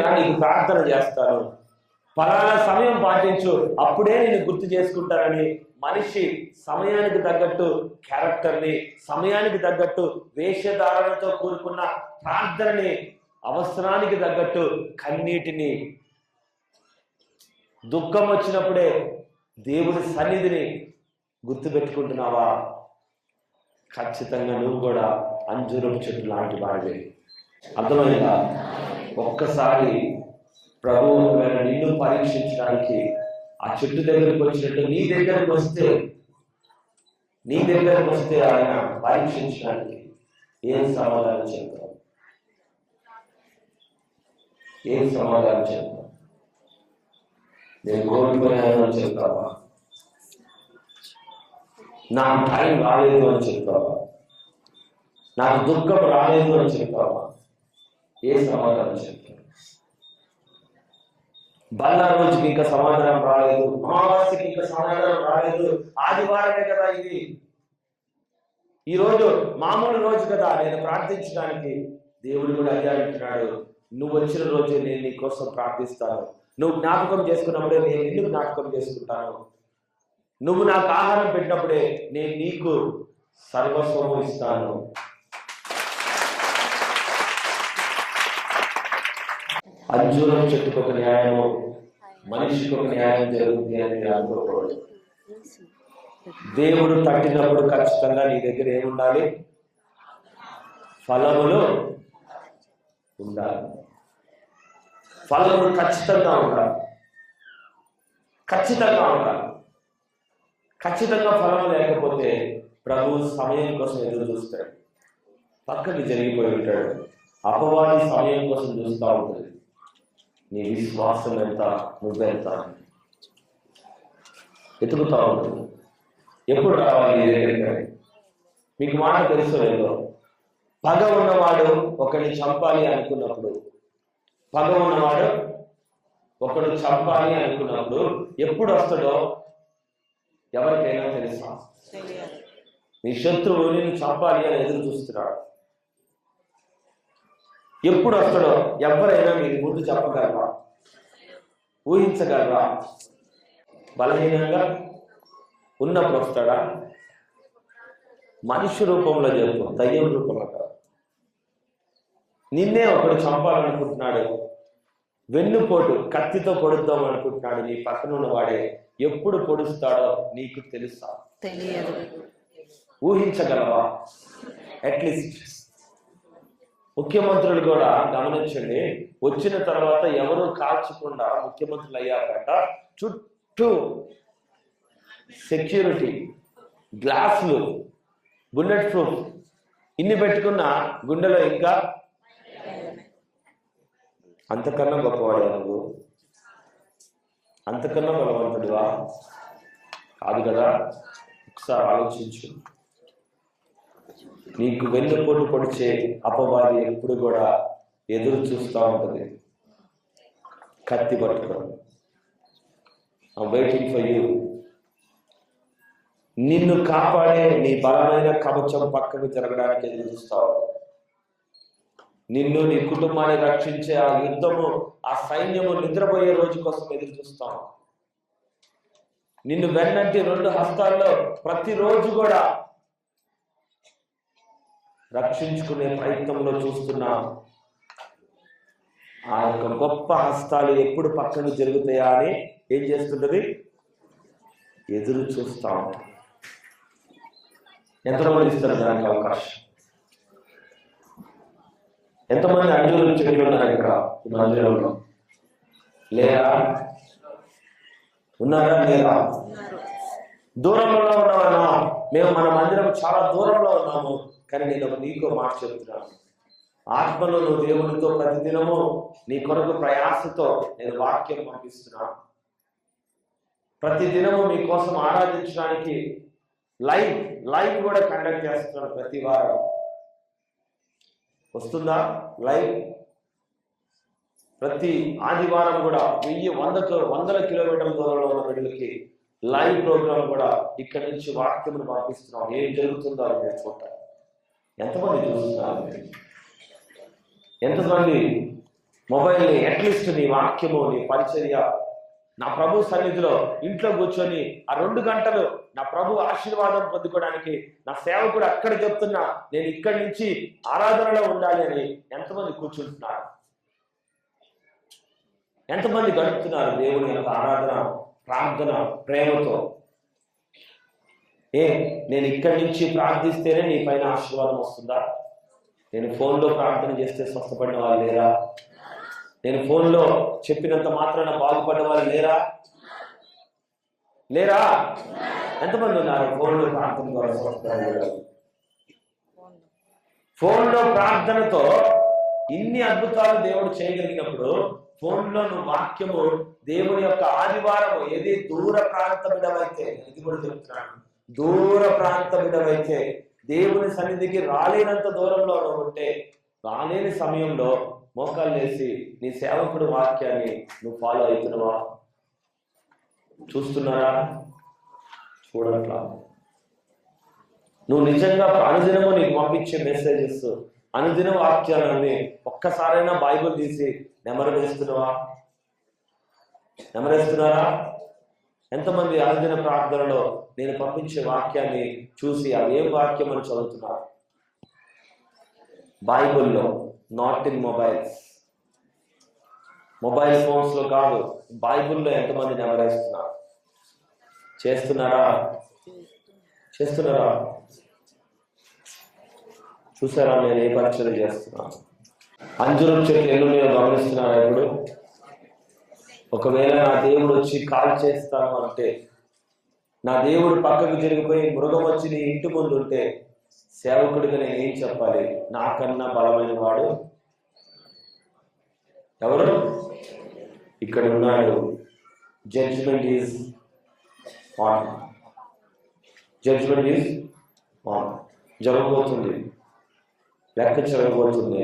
రా నీకు ప్రార్థన చేస్తాను, ఫలానా సమయం పాటించు, అప్పుడే నేను గుర్తు చేసుకుంటానని మనిషి సమయానికి తగ్గట్టు క్యారెక్టర్ని, సమయానికి తగ్గట్టు వేషధారణతో కూడుకున్న ప్రార్థనని, అవసరానికి తగ్గట్టు కన్నీటిని, దుఃఖం వచ్చినప్పుడే దేవుడి సన్నిధిని గుర్తుపెట్టుకుంటున్నావా? ఖచ్చితంగా నువ్వు కూడా అంజూరపు చెట్టు లాంటి వాడివే. అర్థమైందా? ఒక్కసారి ప్రభువు నిన్ను పరీక్షించడానికి ఆ చెట్టు దగ్గరికి వచ్చినట్టు నీ దగ్గరకు వస్తే ఆయన పరీక్షించడానికి ఏం సమాధానం చెప్తావు? నేను కోరుకున్నాను అని చెప్తావా? నాకు టైం రాలేదు అని చెప్తావా? నాకు దుఃఖం రాలేదు అని చెప్తావా? ఏ సమాధానం చెప్తావు? బల్ల రోజుకి ఇంకా సమాధానం రాలేదు, అమావాస్యకి ఇంకా సమాధానం రాలేదు, ఆదివారమే కదా ఇది, ఈరోజు మామూలు రోజు కదా నేను ప్రార్థించడానికి. దేవుడు కూడా అదే అంటున్నాడు, నువ్వు వచ్చిన రోజు నేను నీ కోసం ప్రార్థిస్తాను, నువ్వు జ్ఞాపకం చేసుకున్నప్పుడే నేను నిన్ను జ్ఞాపకం చేసుకుంటాను, నువ్వు నాకు ఆహారం పెట్టినప్పుడే నేను నీకు సర్వస్వము ఇస్తాను. అంజూరం చెట్టుకు ఒక న్యాయము, మనిషికి ఒక న్యాయం జరుగుతుంది అని అనుకోకూడదు. దేవుడు తట్టినప్పుడు ఖచ్చితంగా నీ దగ్గర ఏముండాలి? ఫలములు ఉండాలి. ఫలములు ఖచ్చితంగా ఉండాలి. ఖచ్చితంగా ఫలం లేకపోతే ప్రభు సమయం కోసం ఎదురు చూస్తాడు, పక్కకి జరిగిపోయి ఉంటాడు. అపవాది సమయం కోసం చూస్తూ ఉంటుంది. నీ విశ్వాసం ఎంత, నువ్వెంత ఎతుకుతా ఉంటుంది. ఎప్పుడు రావాలి నీ దగ్గరికి? మీకు మాట తెలుసు లేదో, పగ ఉన్నవాడు ఒకడిని చంపాలి అనుకున్నప్పుడు, ఎప్పుడు వస్తాడో ఎవరికైనా తెలుసా? నీ శత్రువు నిన్ను చంపాలి అని ఎదురు చూస్తున్నాడు. ఎప్పుడు వస్తాడో ఎవరైనా మీరు ముందు చెప్పగలరా? ఊహించగలరా? బలహీనంగా ఉన్నప్పుడు వస్తాడా? మనిషి రూపంలో చెప్పు, దయ్యం రూపంలో కాదు. నిన్నే ఒకడు చంపాలనుకుంటున్నాడు, వెన్నుపోటు కత్తితో పొడుద్దాం అనుకుంటున్నాడు. నీ పక్కన ఉన్నవాడే ఎప్పుడు పొడుస్తాడో నీకు తెలుసా? తెలియదు. ఊహించగలవా? అట్లీస్ట్ ముఖ్యమంత్రులు కూడా గమనించండి, వచ్చిన తర్వాత ఎవరు కాల్చకుండా ముఖ్యమంత్రులు అయ్యాకట చుట్టూ సెక్యూరిటీ, గ్లాసులు, బుల్లెట్ ప్రూఫ్ ఇన్ని పెట్టుకున్న గుండెలో ఇంకా అంతకన్నా గొప్పవాడు నువ్వు? అంతకన్నా బలవంతుడివా? కాదు కదా. ఒకసారి ఆలోచించు. నీకు వెన్నుపోటు పొడిచే అపవాది ఎప్పుడు కూడా ఎదురు చూస్తూ ఉంటుంది, కత్తి పట్టుకొని. I'm waiting for you. నిన్ను కాపాడే నీ బలమైన కవచం పక్కకు జరగడానికి ఎదురు చూస్తావు. నిన్ను, నీ కుటుంబాన్ని రక్షించే ఆ యుద్ధము, ఆ సైన్యము నిద్రపోయే రోజు కోసం ఎదురు చూస్తాం. నిన్ను వెన్నంటి 2 హస్తాల్లో ప్రతిరోజు కూడా రక్షించుకునే ప్రయత్నంలో చూస్తున్నా. ఆ యొక్క గొప్ప హస్తాలు ఎప్పుడు పక్కన జరుగుతాయా అని ఏం చేస్తుంటది? ఎదురు చూస్తా ఉంటాం. ఎంతమంది ఇస్తారు దానికి అవకాశం? ఎంతమంది అంజూరం చెట్లు ఉన్నారు ఇక్కడ ఈ మందిరంలో? లేరా? ఉన్నారా? లేరా? దూరంలో ఉన్నామన్నా? మేము మన మందిరం చాలా దూరంలో ఉన్నాము, కానీ నేను నీకో మాట చెప్తున్నాను. ఆత్మలో నువ్వు దేవునితో ప్రతిదినము నీ కొరకు ప్రయాసతో నేను వాక్యం పంపిస్తున్నాను. ప్రతిదినము మీకోసం ఆరాధించడానికి లైవ్ కూడా కండక్ట్ చేస్తున్నాను. ప్రతి వారం వస్తుందా లైవ్? ప్రతి ఆదివారం కూడా 100 కిలోమీటర్ల దూరంలో ఉన్న బిడ్డలకి లైవ్ ప్రోగ్రామ్ కూడా ఇక్కడి నుంచి వాక్యమును పంపిస్తున్నాం. ఏం జరుగుతుందో అని నేర్చుకుంటారు. ఎంతమంది చూస్తున్నారు? ఎంతమంది మొబైల్ని అట్లీస్ట్ నీ వాక్యము, నీ పరిచర్య, నా ప్రభు సన్నిధిలో ఇంట్లో కూర్చొని ఆ 2 గంటలు నా ప్రభు ఆశీర్వాదం పొందుకోవడానికి నా సేవకుడు అక్కడ చెప్తున్నా, నేను ఇక్కడి నుంచి ఆరాధనలో ఉండాలి అని ఎంతమంది కూర్చుంటున్నారు? ఎంతమంది గడుపుతున్నారు దేవుని యొక్క ఆరాధన, ప్రార్థన, ప్రేమతో? నేను ఇక్కడి నుంచి ప్రార్థిస్తేనే నీ పైన ఆశీర్వాదం వస్తుందా? నేను ఫోన్లో ప్రార్థన చేస్తే స్వస్థపడిన వాళ్ళు లేరా? నేను ఫోన్లో చెప్పినంత మాత్రాన బాగుపడ్డ వాళ్ళు లేరా? ఎంతమంది ఉన్నారు ఫోన్లో ప్రార్థన ద్వారా స్వస్థపడ్డారు? ఫోన్లో ప్రార్థనతో ఇన్ని అద్భుతాలు దేవుడు చేయగలిగినప్పుడు, ఫోన్లో నువ్వు వాక్యము, దేవుని యొక్క ఆదివారము, ఏది దూర ప్రాంత బిడవైతే, ఇది కూడా చెప్తున్నాను, దూర ప్రాంత బిడవైతే, దేవుని సన్నిధికి రాలేనంత దూరంలో ఉంటే, రాలేని సమయంలో మోకాలు వేసి నీ సేవకుడు వాక్యాన్ని నువ్వు ఫాలో అవుతున్నావా? చూస్తున్నారా? చూడట్లా. నువ్వు నిజంగా అనుదినము నీకు పంపించే మెసేజెస్, అనుదిన వాక్యాలని ఒక్కసారైనా బైబిల్ తీసి నెమరేస్తున్నారా? ఎంతమంది అనుదిన ప్రార్థనలో నేను పంపించే వాక్యాన్ని చూసి అవేం వాక్యం అని చదువుతున్నారు? బైబిల్లో, నాట్ ఇన్ మొబైల్ ఫోన్స్ లో కాదు, బైబిల్లో ఎంతమంది నెమరేస్తున్నారు? చేస్తున్నారా? చూసారా నేను ఏ పరిచయం చేస్తున్నాను? అంజూరం చెట్లు ఎన్నున్నాయో గమనిస్తున్నారా? ఇప్పుడు ఒకవేళ నా దేవుడు వచ్చి కాల్ చేస్తాను అంటే, నా దేవుడు పక్కకు జరిగిపోయి మృగం వచ్చి నీ ఇంటి ముందు ఉంటే, సేవకుడిగా నేను ఏం చెప్పాలి? నాకన్నా బలమైన వాడు ఎవరు? ఇక్కడ ఉన్నాడు. Judgement is on. జరగబోతుంది, లెక్క జరగబోతుంది.